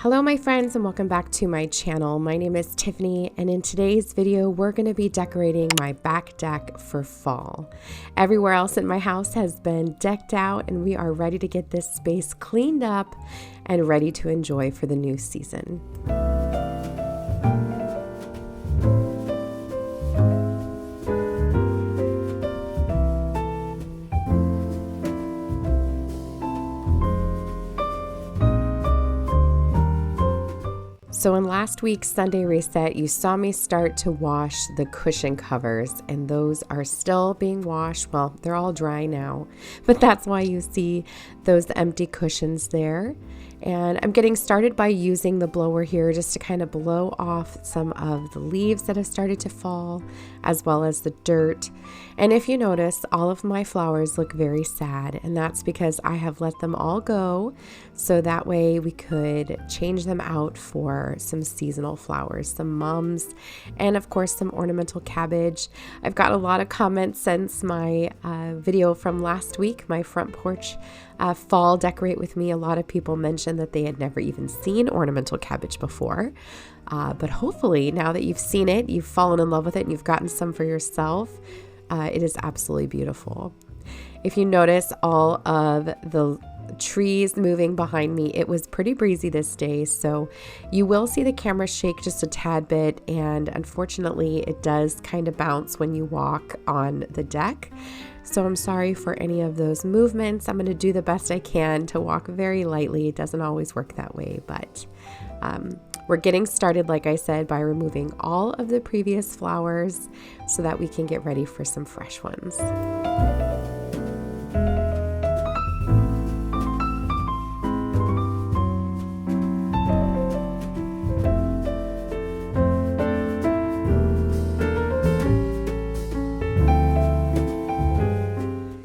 Hello my friends and welcome back to my channel. My name is Tiffany and in today's video we're going to be decorating my back deck for fall. Everywhere else in my house has been decked out and we are ready to get this space cleaned up and ready to enjoy for the new season. So in last week's Sunday reset, you saw me start to wash the cushion covers and those are still being washed. Well, they're all dry now, but that's why you see those empty cushions there. And I'm getting started by using the blower here just to kind of blow off some of the leaves that have started to fall, as well as the dirt. And if you notice, all of my flowers look very sad, and that's because I have let them all go, so that way we could change them out for some seasonal flowers, some mums, and of course some ornamental cabbage. I've got a lot of comments since my video from last week, my front porch fall decorate with me. A lot of people mentioned that they had never even seen ornamental cabbage before, but hopefully now that you've seen it, you've fallen in love with it and you've gotten some for yourself. It is absolutely beautiful. If you notice all of the trees moving behind me, it was pretty breezy this day, so you will see the camera shake just a tad bit, and unfortunately it does kind of bounce when you walk on the deck. So I'm sorry for any of those movements. I'm going to do the best I can to walk very lightly. It doesn't always work that way, but we're getting started, like I said, by removing all of the previous flowers so that we can get ready for some fresh ones.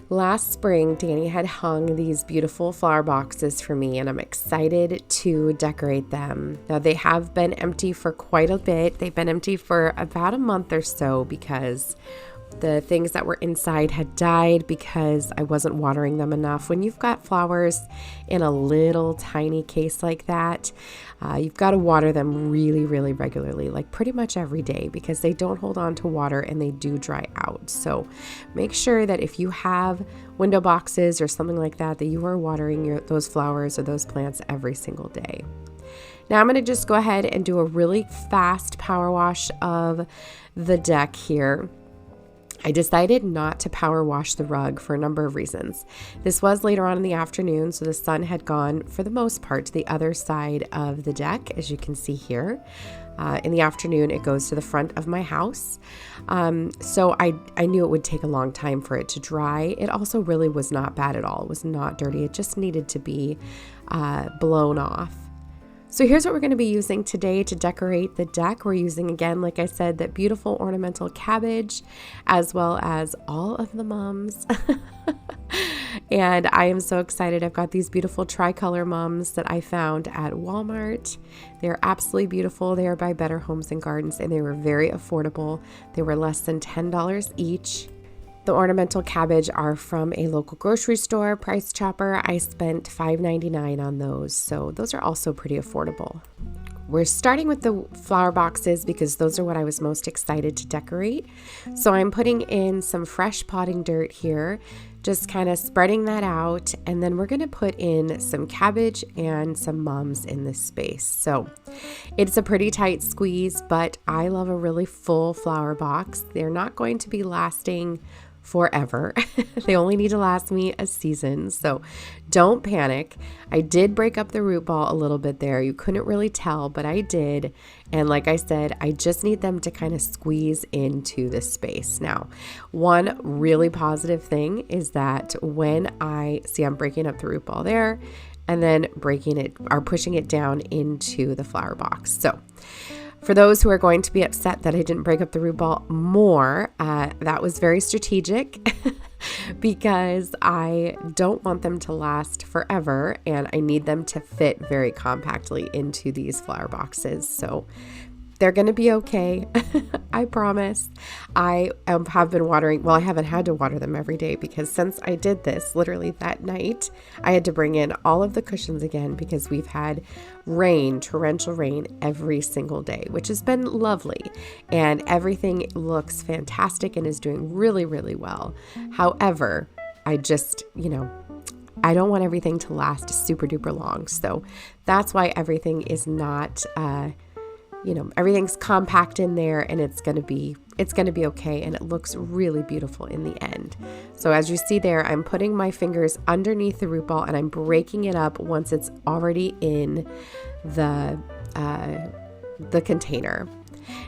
Last spring, Danny had hung these beautiful flower boxes for me, and I'm excited to decorate them. Now, they have been empty for quite a bit. They've been empty for about a month or so because the things that were inside had died because I wasn't watering them enough. When you've got flowers in a little tiny case like that, you've got to water them really, really regularly, like pretty much every day, because they don't hold on to water and they do dry out. So make sure that if you have window boxes or something like that, that you are watering those flowers or those plants every single day. Now I'm going to just go ahead and do a really fast power wash of the deck here. I decided not to power wash the rug for a number of reasons. This was later on in the afternoon, so the sun had gone for the most part to the other side of the deck, as you can see here. In the afternoon, it goes to the front of my house. So I knew it would take a long time for it to dry. It also really was not bad at all. It was not dirty. It just needed to be blown off. So here's what we're going to be using today to decorate the deck. We're using, again, like I said, that beautiful ornamental cabbage, as well as all of the mums. And I am so excited. I've got these beautiful tricolor mums that I found at Walmart. They're absolutely beautiful. They are by Better Homes and Gardens, and they were very affordable. They were less than $10 each. The ornamental cabbage are from a local grocery store, Price Chopper. I spent $5.99 on those, so those are also pretty affordable. We're starting with the flower boxes because those are what I was most excited to decorate. So I'm putting in some fresh potting dirt here, just kind of spreading that out, and then we're going to put in some cabbage and some mums in this space. So it's a pretty tight squeeze, but I love a really full flower box. They're not going to be lasting forever. They only need to last me a season, so don't panic. I did break up the root ball a little bit there. You couldn't really tell, but I did. And like I said, I just need them to kind of squeeze into the space. Now, one really positive thing is that when I'm breaking up the root ball there and then breaking it or pushing it down into the flower box. So for those who are going to be upset that I didn't break up the root ball more, that was very strategic because I don't want them to last forever and I need them to fit very compactly into these flower boxes. So they're going to be okay. I promise. I have been watering. Well, I haven't had to water them every day because since I did this, literally that night, I had to bring in all of the cushions again because we've had rain, torrential rain every single day, which has been lovely. And everything looks fantastic and is doing really, really well. However, I just, I don't want everything to last super duper long. So that's why everything is not, everything's compact in there, and it's going to be okay. And it looks really beautiful in the end. So as you see there, I'm putting my fingers underneath the root ball and I'm breaking it up once it's already in the container.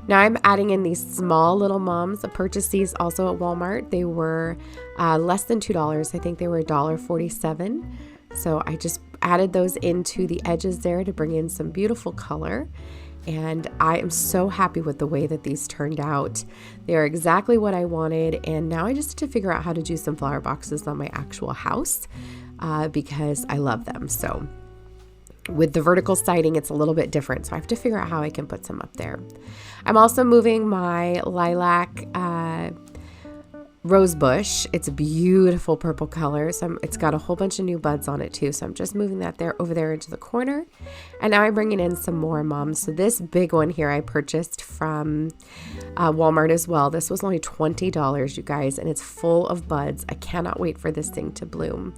Now I'm adding in these small little mums. I purchased these also at Walmart. They were less than $2. I think they were $1.47. So I just added those into the edges there to bring in some beautiful color. And I am so happy with the way that these turned out. They are exactly what I wanted. And now I just have to figure out how to do some flower boxes on my actual house because I love them. So with the vertical siding, it's a little bit different. So I have to figure out how I can put some up there. I'm also moving my lilac rose bush. It's a beautiful purple color. So it's got a whole bunch of new buds on it too. So I'm just moving that over there into the corner. And now I'm bringing in some more mums. So this big one here I purchased from Walmart as well. This was only $20, you guys, and it's full of buds. I cannot wait for this thing to bloom.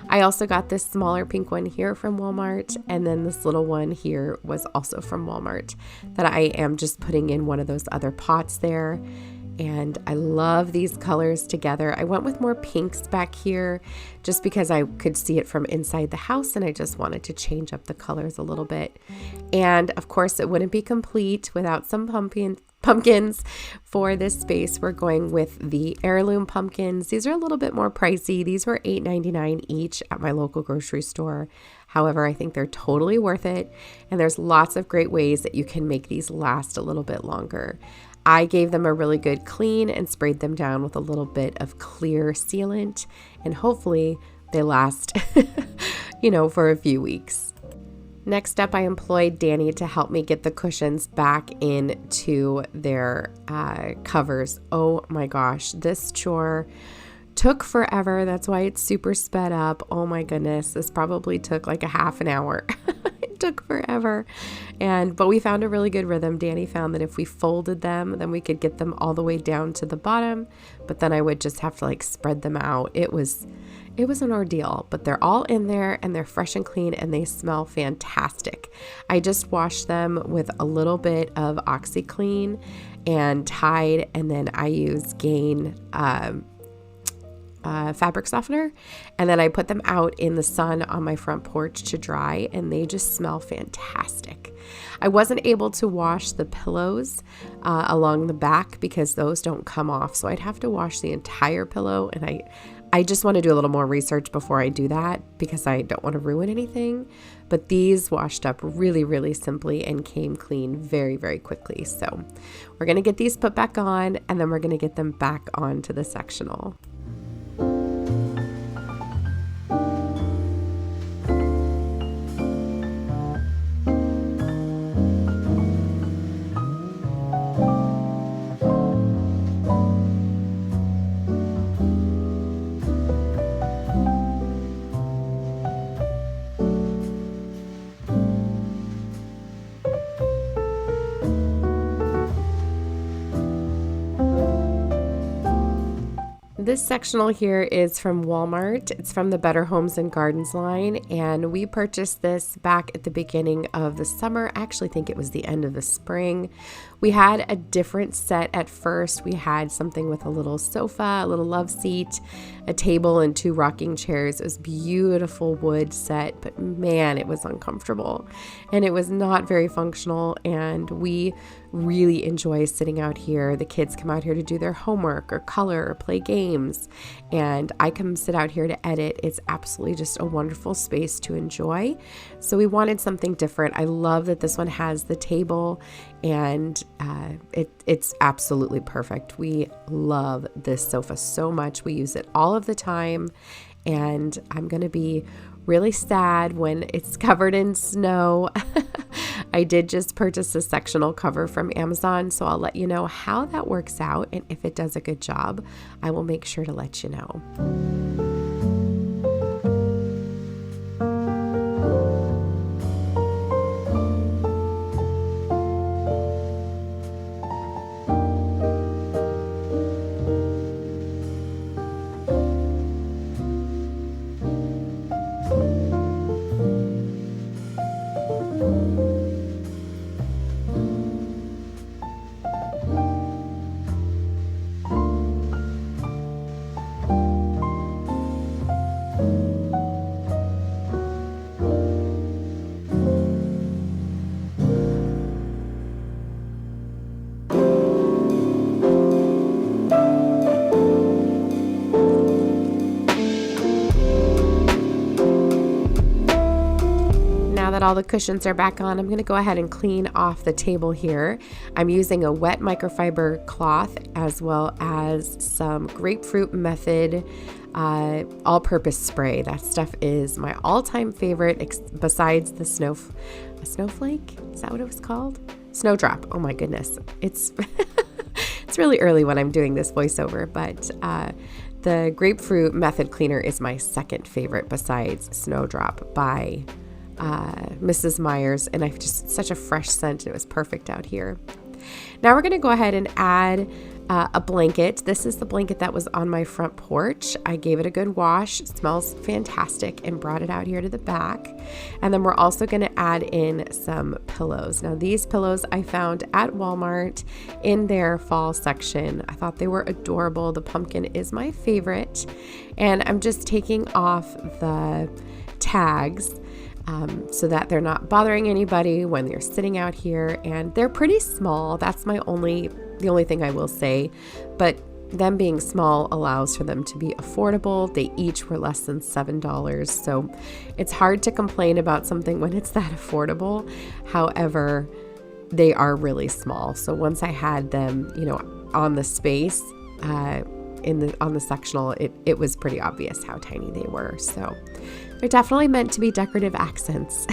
I also got this smaller pink one here from Walmart, and then this little one here was also from Walmart that I am just putting in one of those other pots there. And I love these colors together. I went with more pinks back here just because I could see it from inside the house and I just wanted to change up the colors a little bit. And of course, it wouldn't be complete without some pumpkins for this space. We're going with the heirloom pumpkins. These are a little bit more pricey. These were $8.99 each at my local grocery store. However, I think they're totally worth it. And there's lots of great ways that you can make these last a little bit longer. I gave them a really good clean and sprayed them down with a little bit of clear sealant, and hopefully they last, for a few weeks. Next up, I employed Danny to help me get the cushions back into their covers. Oh my gosh, this chore took forever. That's why it's super sped up. Oh my goodness, this probably took like a half an hour. It took forever. But we found a really good rhythm. Danny found that if we folded them, then we could get them all the way down to the bottom, but then I would just have to spread them out. It was an ordeal, but they're all in there and they're fresh and clean and they smell fantastic. I just washed them with a little bit of OxyClean and Tide, and then I use Gain fabric softener, and then I put them out in the sun on my front porch to dry, and they just smell fantastic. I wasn't able to wash the pillows along the back because those don't come off, so I'd have to wash the entire pillow, and I just want to do a little more research before I do that because I don't want to ruin anything. But these washed up really, really simply and came clean very, very quickly. So we're going to get these put back on, and then we're going to get them back onto the sectional. This sectional here is from Walmart. It's from the Better Homes and Gardens line, and we purchased this back at the beginning of the summer. I actually think it was the end of the spring. We had a different set at first. We had something with a little sofa, a little love seat, a table, and 2 rocking chairs. It was a beautiful wood set, but man, it was uncomfortable and it was not very functional, and we really enjoy sitting out here. The kids come out here to do their homework or color or play games, and I come sit out here to edit. It's absolutely just a wonderful space to enjoy. So we wanted something different. I love that this one has the table, and it's absolutely perfect. We love this sofa so much. We use it all of the time, and I'm going to be really sad when it's covered in snow. I did just purchase a sectional cover from Amazon, so I'll let you know how that works out, and if it does a good job, I will make sure to let you know. That all the cushions are back on, I'm going to go ahead and clean off the table here. I'm using a wet microfiber cloth as well as some grapefruit method all-purpose spray. That stuff is my all-time favorite besides the snowflake? Is that what it was called? Snowdrop. Oh my goodness. It's it's really early when I'm doing this voiceover, but the grapefruit method cleaner is my second favorite besides Snowdrop by Mrs. Myers, and I've just such a fresh scent, and it was perfect out here. Now we're going to go ahead and add a blanket. This is the blanket that was on my front porch. I gave it a good wash. It smells fantastic, and brought it out here to the back. And then we're also going to add in some pillows. Now these pillows I found at Walmart in their fall section. I thought they were adorable. The pumpkin is my favorite, and I'm just taking off the tags so that they're not bothering anybody when they're sitting out here, and they're pretty small. That's the only thing I will say, but them being small allows for them to be affordable. They each were less than $7, so it's hard to complain about something when it's that affordable. However, they are really small, so once I had them, on the space on the sectional, it was pretty obvious how tiny they were. So they're definitely meant to be decorative accents.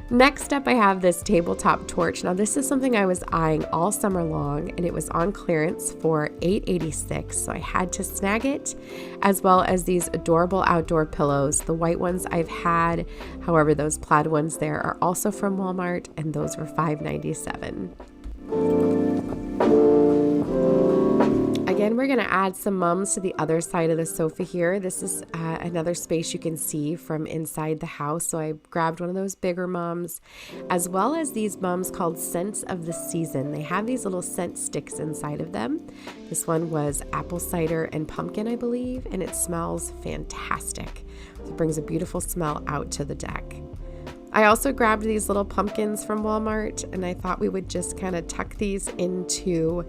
Next up, I have this tabletop torch. Now this is something I was eyeing all summer long, and it was on clearance for $8.86, so I had to snag it, as well as these adorable outdoor pillows. The white ones I've had, however, those plaid ones there are also from Walmart, and those were $5.97. Again, we're going to add some mums to the other side of the sofa here. This is another space you can see from inside the house. So I grabbed one of those bigger mums, as well as these mums called Scents of the Season. They have these little scent sticks inside of them. This one was apple cider and pumpkin, I believe, and it smells fantastic. It brings a beautiful smell out to the deck. I also grabbed these little pumpkins from Walmart, and I thought we would just kind of tuck these into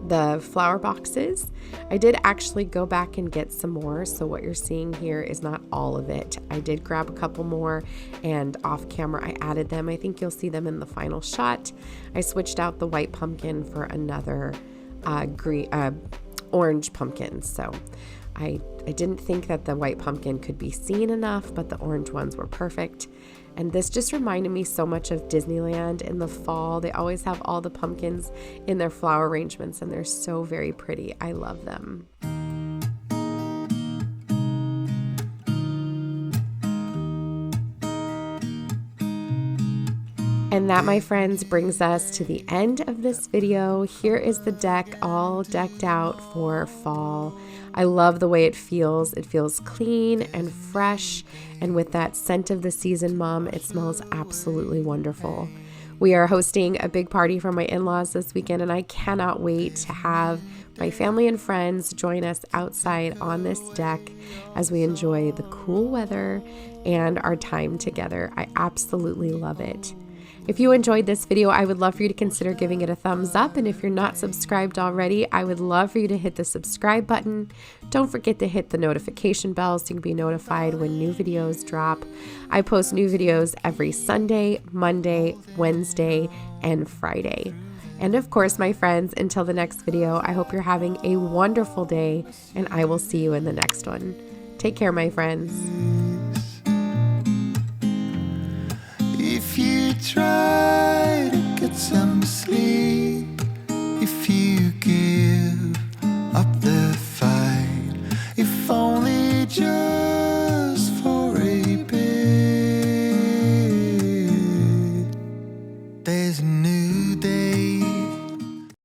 the flower boxes. I did actually go back and get some more, so what you're seeing here is not all of it. I did grab a couple more, and off camera I added them. I think you'll see them in the final shot. I switched out the white pumpkin for another orange pumpkin. So I didn't think that the white pumpkin could be seen enough, but the orange ones were perfect. And this just reminded me so much of Disneyland in the fall. They always have all the pumpkins in their flower arrangements, and they're so very pretty. I love them. And that, my friends, brings us to the end of this video. Here is the deck all decked out for fall. I love the way it feels. It feels clean and fresh, and with that scent of the season, Mom, it smells absolutely wonderful. We are hosting a big party for my in-laws this weekend, and I cannot wait to have my family and friends join us outside on this deck as we enjoy the cool weather and our time together. I absolutely love it. If you enjoyed this video, I would love for you to consider giving it a thumbs up. And if you're not subscribed already, I would love for you to hit the subscribe button. Don't forget to hit the notification bell so you can be notified when new videos drop. I post new videos every Sunday, Monday, Wednesday, and Friday. And of course, my friends, until the next video, I hope you're having a wonderful day, and I will see you in the next one. Take care, my friends. If you try to get some sleep, if you give up the fight, if only just